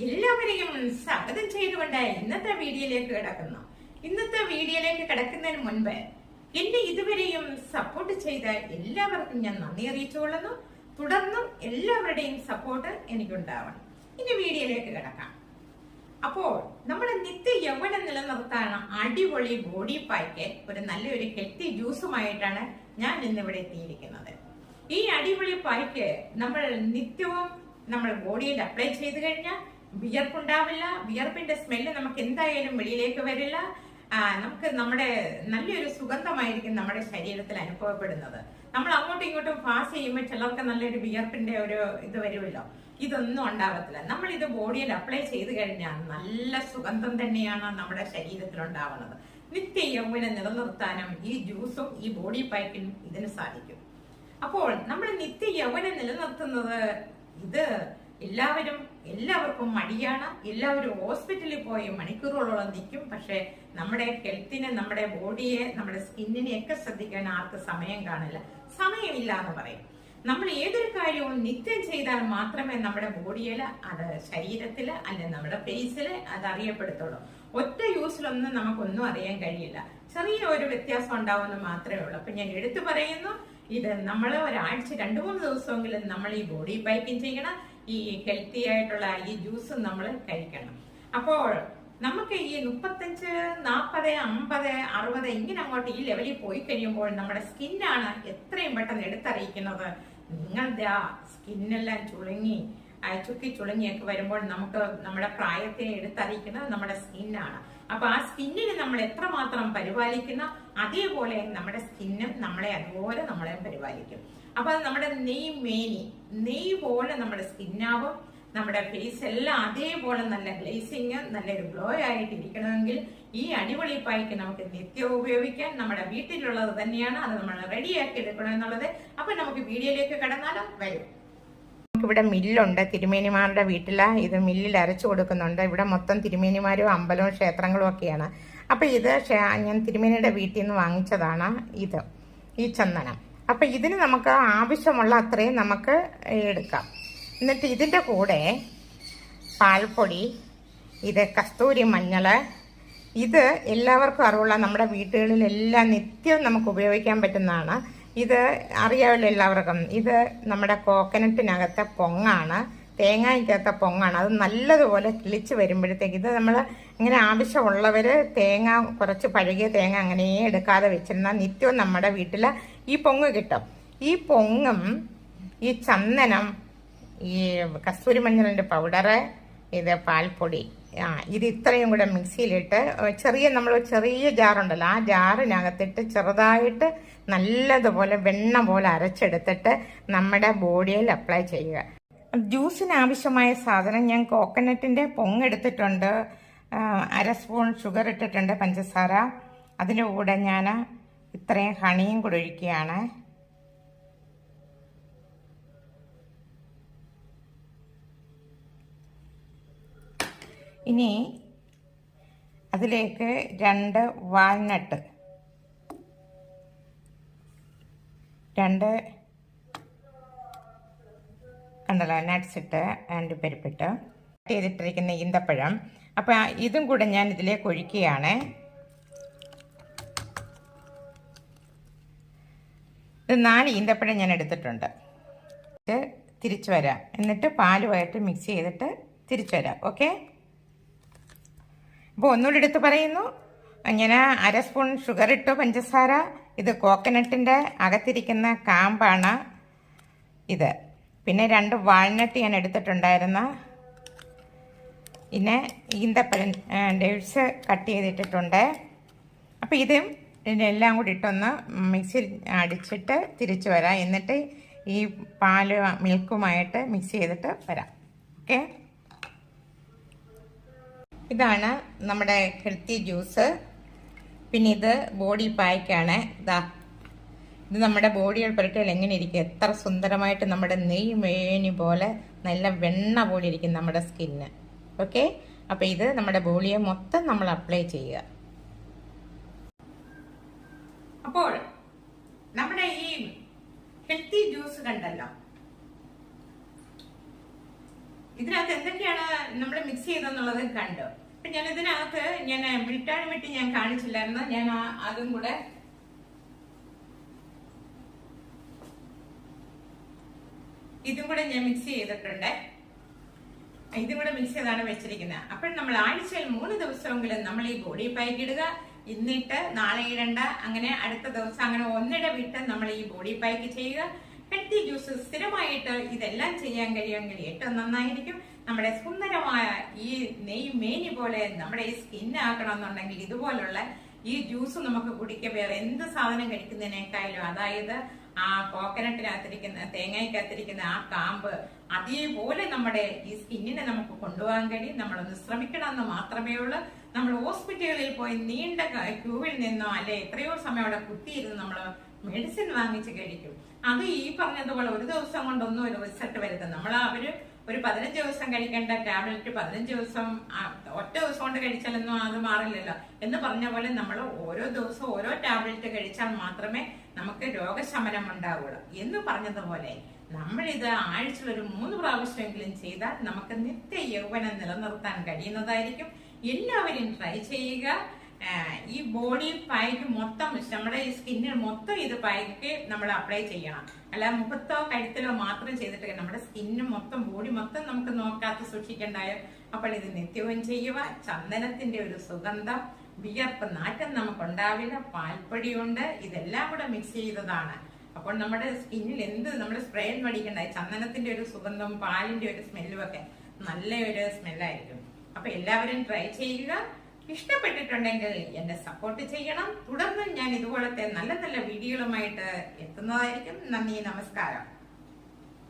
എല്ലാവരെയും സ്വാഗതം ചെയ്തുകൊണ്ട് ഇന്നത്തെ വീഡിയോയിലേക്ക് കിടക്കുന്നതിന് മുൻപ് എന്നെ ഇതുവരെയും സപ്പോർട്ട് ചെയ്ത എല്ലാവർക്കും ഞാൻ നന്ദി അറിയിച്ചുകൊള്ളുന്നു. തുടർന്നും എല്ലാവരുടെയും സപ്പോർട്ട് എനിക്കുണ്ടാവണം. ഇനി വീഡിയോയിലേക്ക് കിടക്കാം. അപ്പോൾ നമ്മുടെ നിത്യ യൗവനം നിലനിർത്താൻ അടിപൊളി ബോഡി പായ്ക്ക് ഒരു നല്ലൊരു ഹെൽത്തി ജ്യൂസുമായിട്ടാണ് ഞാൻ ഇന്നിവിടെ എത്തിയിരിക്കുന്നത്. ഈ അടിപൊളി പായ്ക്ക് നമ്മൾ നിത്യവും നമ്മൾ ബോഡിയിൽ അപ്ലൈ ചെയ്ത് കഴിഞ്ഞാൽ വിയർപ്പുണ്ടാവില്ല. വിയർപ്പിന്റെ സ്മെല്ല് നമുക്ക് എന്തായാലും വെളിയിലേക്ക് വരില്ല. നമുക്ക് നമ്മുടെ നല്ലൊരു സുഗന്ധമായിരിക്കും നമ്മുടെ ശരീരത്തിൽ അനുഭവപ്പെടുന്നത്. നമ്മൾ അങ്ങോട്ടും ഇങ്ങോട്ടും പാസ് ചെയ്യുമ്പോൾ ചിലർക്ക് നല്ലൊരു വിയർപ്പിന്റെ ഒരു ഇത് വരുമല്ലോ. ഇതൊന്നും ഉണ്ടാവത്തില്ല. നമ്മൾ ഇത് ബോഡിയിൽ അപ്ലൈ ചെയ്ത് കഴിഞ്ഞാൽ നല്ല സുഗന്ധം തന്നെയാണ് നമ്മുടെ ശരീരത്തിൽ ഉണ്ടാവുന്നത്. നിത്യ യൗവനം നിലനിർത്താനും ഈ ജ്യൂസും ഈ ബോഡി പായ്ക്കും ഇതിന് സാധിക്കും. അപ്പോൾ നമ്മൾ നിത്യ യൗവനം നിലനിർത്തുന്നത് ഇത് എല്ലാവർക്കും മടിയാണ്. എല്ലാവരും ഹോസ്പിറ്റലിൽ പോയി മണിക്കൂറുകളോളം നിൽക്കും. പക്ഷെ നമ്മുടെ ഹെൽത്തിനെ, നമ്മുടെ ബോഡിയെ, നമ്മുടെ സ്കിന്നിനെ ഒക്കെ ശ്രദ്ധിക്കാൻ ആർക്ക് സമയം കാണില്ല. സമയമില്ല എന്ന് പറയും. നമ്മൾ ഏതൊരു കാര്യവും നിത്യം ചെയ്താൽ മാത്രമേ നമ്മുടെ ബോഡിയിൽ, അത് ശരീരത്തില് അല്ലെങ്കിൽ നമ്മുടെ ഫേസില് അത് അറിയപ്പെടുത്തുള്ളൂ. ഒറ്റ യൂസിലൊന്നും നമുക്കൊന്നും അറിയാൻ കഴിയില്ല. ചെറിയ ഒരു വ്യത്യാസം ഉണ്ടാവുമെന്ന് മാത്രമേ ഉള്ളൂ. അപ്പൊ ഞാൻ എടുത്തു പറയുന്നു, ഇത് നമ്മൾ ഒരാഴ്ച 2-3 ദിവസമെങ്കിലും നമ്മൾ ഈ ബോഡി പായ്ക്കിങ് ചെയ്യണം. ഈ ഹെൽത്തി ആയിട്ടുള്ള ഈ ജ്യൂസ് നമ്മൾ കഴിക്കണം. അപ്പോൾ നമുക്ക് ഈ 35, 40, 50, 60 ഇങ്ങനെ അങ്ങോട്ട് ഈ ലെവലിൽ പോയി കഴിയുമ്പോൾ നമ്മുടെ സ്കിന്നാണ് എത്രയും പെട്ടെന്ന് എടുത്തറിയിക്കുന്നത്. നിങ്ങളുടെ ആ സ്കിന്നെല്ലാം ചുക്കി ചുളുങ്ങിയൊക്കെ വരുമ്പോൾ നമുക്ക് നമ്മുടെ പ്രായത്തെ എടുത്തറിയിക്കുന്നത് നമ്മുടെ സ്കിന്നാണ്. അപ്പൊ ആ സ്കിന്നിനെ നമ്മൾ എത്രമാത്രം പരിപാലിക്കുന്ന അതേപോലെ നമ്മുടെ സ്കിന്നും നമ്മളെ പരിപാലിക്കും. അപ്പൊ അത് നമ്മുടെ നെയ്യ് പോലെ നമ്മുടെ സ്കിന്നാവും. നമ്മുടെ ഫേസ് എല്ലാം അതേപോലെ നല്ല ഗ്ലേസിങ്, നല്ലൊരു ഗ്ലോ ആയിട്ട് ഇരിക്കണമെങ്കിൽ ഈ അടിപൊളി പായ്ക്ക് നമുക്ക് നിത്യവും ഉപയോഗിക്കാൻ. നമ്മുടെ വീട്ടിലുള്ളത് തന്നെയാണ്, അത് നമ്മൾ റെഡിയാക്കി എടുക്കണം എന്നുള്ളത്. അപ്പൊ നമുക്ക് വീഡിയോയിലേക്ക് കടന്നാലോ, വരും. നമുക്കിവിടെ മില്ലുണ്ട്. തിരുമേനിമാരുടെ വീട്ടില് ഇത് മില്ലിൽ അരച്ചു കൊടുക്കുന്നുണ്ട്. ഇവിടെ മൊത്തം തിരുമേനിമാരും അമ്പലവും ക്ഷേത്രങ്ങളും ഒക്കെയാണ്. അപ്പൊ ഇത് ഞാൻ തിരുമേനിയുടെ വീട്ടിൽ നിന്ന് വാങ്ങിച്ചതാണ്. ഈ ചന്ദനം. അപ്പൊ ഇതിന് നമുക്ക് ആവശ്യമുള്ള അത്രയും നമുക്ക് എടുക്കാം. എന്നിട്ട് ഇതിന്റെ കൂടെ പാൽപ്പൊടി, ഇത് കസ്തൂരി മഞ്ഞള്, ഇത് എല്ലാവർക്കും അറിവുള്ള നമ്മുടെ വീടുകളിലെല്ലാം നിത്യവും നമുക്ക് ഉപയോഗിക്കാൻ പറ്റുന്നതാണ്. ഇത് അറിയാമല്ലോ എല്ലാവർക്കും. ഇത് നമ്മുടെ കോക്കനട്ടിനകത്തെ പൊങ്ങാണ്, തേങ്ങയ്ക്കകത്തെ പൊങ്ങാണ്. അത് നല്ലതുപോലെ കിളിച്ച് വരുമ്പോഴത്തേക്ക് ഇത് നമ്മൾ ഇങ്ങനെ ആവശ്യമുള്ളവര് കുറച്ച് പഴകിയ തേങ്ങ അങ്ങനെ എടുക്കാതെ വെച്ചിരുന്നാൽ നിത്യവും നമ്മുടെ വീട്ടിൽ ഈ പൊങ്ങ് കിട്ടും. ഈ പൊങ്ങും ഈ ചന്ദനം, ഈ കസ്തൂരി മഞ്ഞളിന്റെ പൗഡറ്, ഇത് പാൽപ്പൊടി, ഇത് ഇത്രയും കൂടെ മിക്സിയിലിട്ട് നമ്മൾ ചെറിയ ജാറുണ്ടല്ലോ, ആ ജാറിനകത്തിട്ട് ചെറുതായിട്ട് നല്ലതുപോലെ വെണ്ണ പോലെ അരച്ചെടുത്തിട്ട് നമ്മുടെ ബോഡിയിൽ അപ്ലൈ ചെയ്യുക. ജ്യൂസിന് ആവശ്യമായ സാധനം ഞാൻ കോക്കനട്ടിന്റെ പൊങ്ങെടുത്തിട്ടുണ്ട്, 1/2 സ്പൂൺ ഷുഗർ ഇട്ടിട്ടുണ്ട്, പഞ്ചസാര. അതിൻ്റെ കൂടെ ഞാൻ ഇത്രയും ഹണിയും കൂടെ ഒഴിക്കുകയാണ്. ഇനി അതിലേക്ക് 2 വാൾനട്ട്, 2 കണ്ടല്ലോ നട്ട്സ് ഇട്ട്, അണ്ടിപ്പരിപ്പിട്ട് ചെയ്തിട്ടിരിക്കുന്ന ഈന്തപ്പഴം. അപ്പം ഇതും കൂടെ ഞാൻ ഇതിലേക്ക് ഒഴിക്കുകയാണ്. ഇത് 4 ഈന്തപ്പഴം ഞാൻ എടുത്തിട്ടുണ്ട്. തിരിച്ചു വരാം. എന്നിട്ട് പാലുമായിട്ട് മിക്സ് ചെയ്തിട്ട് തിരിച്ചു വരാം. ഓക്കെ. അപ്പോൾ ഒന്നുകൂടി എടുത്ത് പറയുന്നു, ഞാൻ 1/2 സ്പൂൺ ഷുഗർ ഇട്ടു, പഞ്ചസാര. ഇത് കോക്കനട്ടിൻ്റെ അകത്തിരിക്കുന്ന കാമ്പാണ് ഇത്. പിന്നെ 2 വാൾനട്ട് ഞാൻ എടുത്തിട്ടുണ്ടായിരുന്ന. പിന്നെ ഈന്തപ്പഴം ഡേറ്റ്സ് കട്ട് ചെയ്തിട്ടിട്ടുണ്ട്. അപ്പോൾ ഇതിനെല്ലാം കൂടി ഇട്ടൊന്ന് മിക്സിയിൽ അടിച്ചിട്ട് തിരിച്ചു വരാം. എന്നിട്ട് ഈ പാല് മിൽക്കുമായിട്ട് മിക്സ് ചെയ്തിട്ട് വരാം. ഓക്കെ. ഇതാണ് നമ്മുടെ ഹെൽത്തി ജ്യൂസ്. പിന്നെ ഇത് ബോഡി പായ്ക്കാണ്. ഇത് നമ്മുടെ ബോഡിയിൽ പുരട്ടിയാൽ എങ്ങനെ ഇരിക്കും, എത്ര സുന്ദരമായിട്ട് നമ്മുടെ നെയ്യ് പോലെ നല്ല വെണ്ണ പോലെ ഇരിക്കും നമ്മുടെ സ്കിന്ന്. ഓക്കെ. അപ്പം ഇത് നമ്മുടെ ബോഡിയെ മൊത്തം നമ്മൾ അപ്ലൈ ചെയ്യുക. അപ്പോൾ നമ്മുടെ ഈ ഹെൽത്തി ജ്യൂസ് കണ്ടല്ലോ, ഇതിനകത്ത് എന്തൊക്കെയാണ് നമ്മൾ മിക്സ് ചെയ്തെന്നുള്ളത് കണ്ടു. അപ്പൊ ഞാൻ ഇതിനകത്ത് ബ്രിട്ടാണി മിട്ടി ഞാൻ കാണിച്ചില്ലായിരുന്നു. ഞാൻ അതും കൂടെ ഇതും കൂടെ ഞാൻ മിക്സ് ചെയ്തിട്ടുണ്ട്. ഇതും കൂടെ മിക്സ് ചെയ്താണ് വെച്ചിരിക്കുന്നത്. അപ്പോൾ നമ്മൾ ആഴ്ചയിൽ 3 ദിവസമെങ്കിലും നമ്മൾ ഈ ബോഡി പാക്ക് ഇടുക. ഇന്നിട്ട് നാളെ ഇടണ്ട, അങ്ങനെ അടുത്ത ദിവസം, അങ്ങനെ ഒന്നിട വിട്ട് നമ്മൾ ഈ ബോഡി പാക്ക് ചെയ്യുക. ഹെൽത്തി ജ്യൂസ് സ്ഥിരമായിട്ട് ഇതെല്ലാം ചെയ്യാൻ കഴിയുമെങ്കിൽ ഏറ്റവും നന്നായിരിക്കും. നമ്മുടെ സുന്ദരമായ ഈ മേനി പോലെ നമ്മുടെ ഈ സ്കിൻ ആക്കണമെന്നുണ്ടെങ്കിൽ ഇതുപോലുള്ള ഈ ജ്യൂസ് നമുക്ക് കുടിക്കുക. വേറെ എന്ത് സാധനം കഴിക്കുന്നതിനേക്കാളും, അതായത് ആ കോക്കനട്ടിനകത്തിരിക്കുന്ന, തേങ്ങയ്ക്കകത്തിരിക്കുന്ന ആ കാമ്പ് അതേപോലെ നമ്മുടെ ഈ സ്കിന്നിനെ നമുക്ക് കൊണ്ടുപോകാൻ കഴിയും. നമ്മളൊന്ന് ശ്രമിക്കണമെന്ന് മാത്രമേ ഉള്ളൂ. നമ്മൾ ഹോസ്പിറ്റലുകളിൽ പോയി നീണ്ട ക്യൂവിൽ നിന്നോ അല്ലെ എത്രയോ സമയം അവിടെ കുത്തിയിരുന്ന് നമ്മൾ മെഡിസിൻ വാങ്ങിച്ച് കഴിക്കും. അത് ഈ പറഞ്ഞതുപോലെ ഒരു ദിവസം കൊണ്ടൊന്നും ഒരു റിസൾട്ട് വരുത്തും. അവര് ഒരു 15 ദിവസം കഴിക്കേണ്ട ടാബ്ലറ്റ് 15 ദിവസം ഒറ്റ ദിവസം കൊണ്ട് കഴിച്ചാലൊന്നും അത് മാറില്ലല്ലോ എന്ന് പറഞ്ഞ പോലെ നമ്മൾ ഓരോ ദിവസവും ഓരോ ടാബ്ലറ്റ് കഴിച്ചാൽ മാത്രമേ നമുക്ക് രോഗശമനം ഉണ്ടാവുള്ളൂ എന്ന് പറഞ്ഞതുപോലെ നമ്മളിത് ആഴ്ചയിൽ ഒരു 3 പ്രാവശ്യമെങ്കിലും ചെയ്താൽ നമുക്ക് നിത്യ യൗവനം നിലനിർത്താൻ കഴിയുന്നതായിരിക്കും. എല്ലാവരും ട്രൈ ചെയ്യുക. ഈ ബോഡി പാക്ക് മൊത്തം നമ്മുടെ ഈ സ്കിന്നിൽ മൊത്തം ഇത് പാക്ക് നമ്മൾ അപ്ലൈ ചെയ്യണം. അല്ല മുഖത്തോ കഴുത്തിലോ മാത്രം ചെയ്തിട്ട് നമ്മുടെ സ്കിന്ന് മൊത്തം ബോഡി മൊത്തം നമുക്ക് നോക്കാത്ത സൂക്ഷിക്കണ്ടായോ. അപ്പോൾ ഇത് നിത്യവും ചെയ്യുക. ചന്ദനത്തിന്റെ ഒരു സുഗന്ധം, വിയർപ്പ് നാറ്റം നമുക്കുണ്ടാവില്ല. പാൽപ്പൊടിയുണ്ട്, ഇതെല്ലാം കൂടെ മിക്സ് ചെയ്തതാണ്. അപ്പോൾ നമ്മുടെ സ്കിന്നിൽ നമ്മുടെ സ്പ്രേ മേടിക്കണ്ടായി. ചന്ദനത്തിന്റെ ഒരു സുഗന്ധവും പാലിന്റെ ഒരു സ്മെല്ലും ഒക്കെ നല്ലൊരു സ്മെല്ലായിരിക്കും. അപ്പൊ എല്ലാവരും ട്രൈ ചെയ്യുക. ഇഷ്ടപ്പെട്ടിട്ടുണ്ടെങ്കിൽ എന്നെ സപ്പോർട്ട് ചെയ്യണം. തുടർന്ന് ഞാൻ ഇതുപോലത്തെ നല്ല നല്ല വീഡിയോകളുമായിട്ട് എത്തുന്നതായിരിക്കും. നന്ദി, നമസ്കാരം.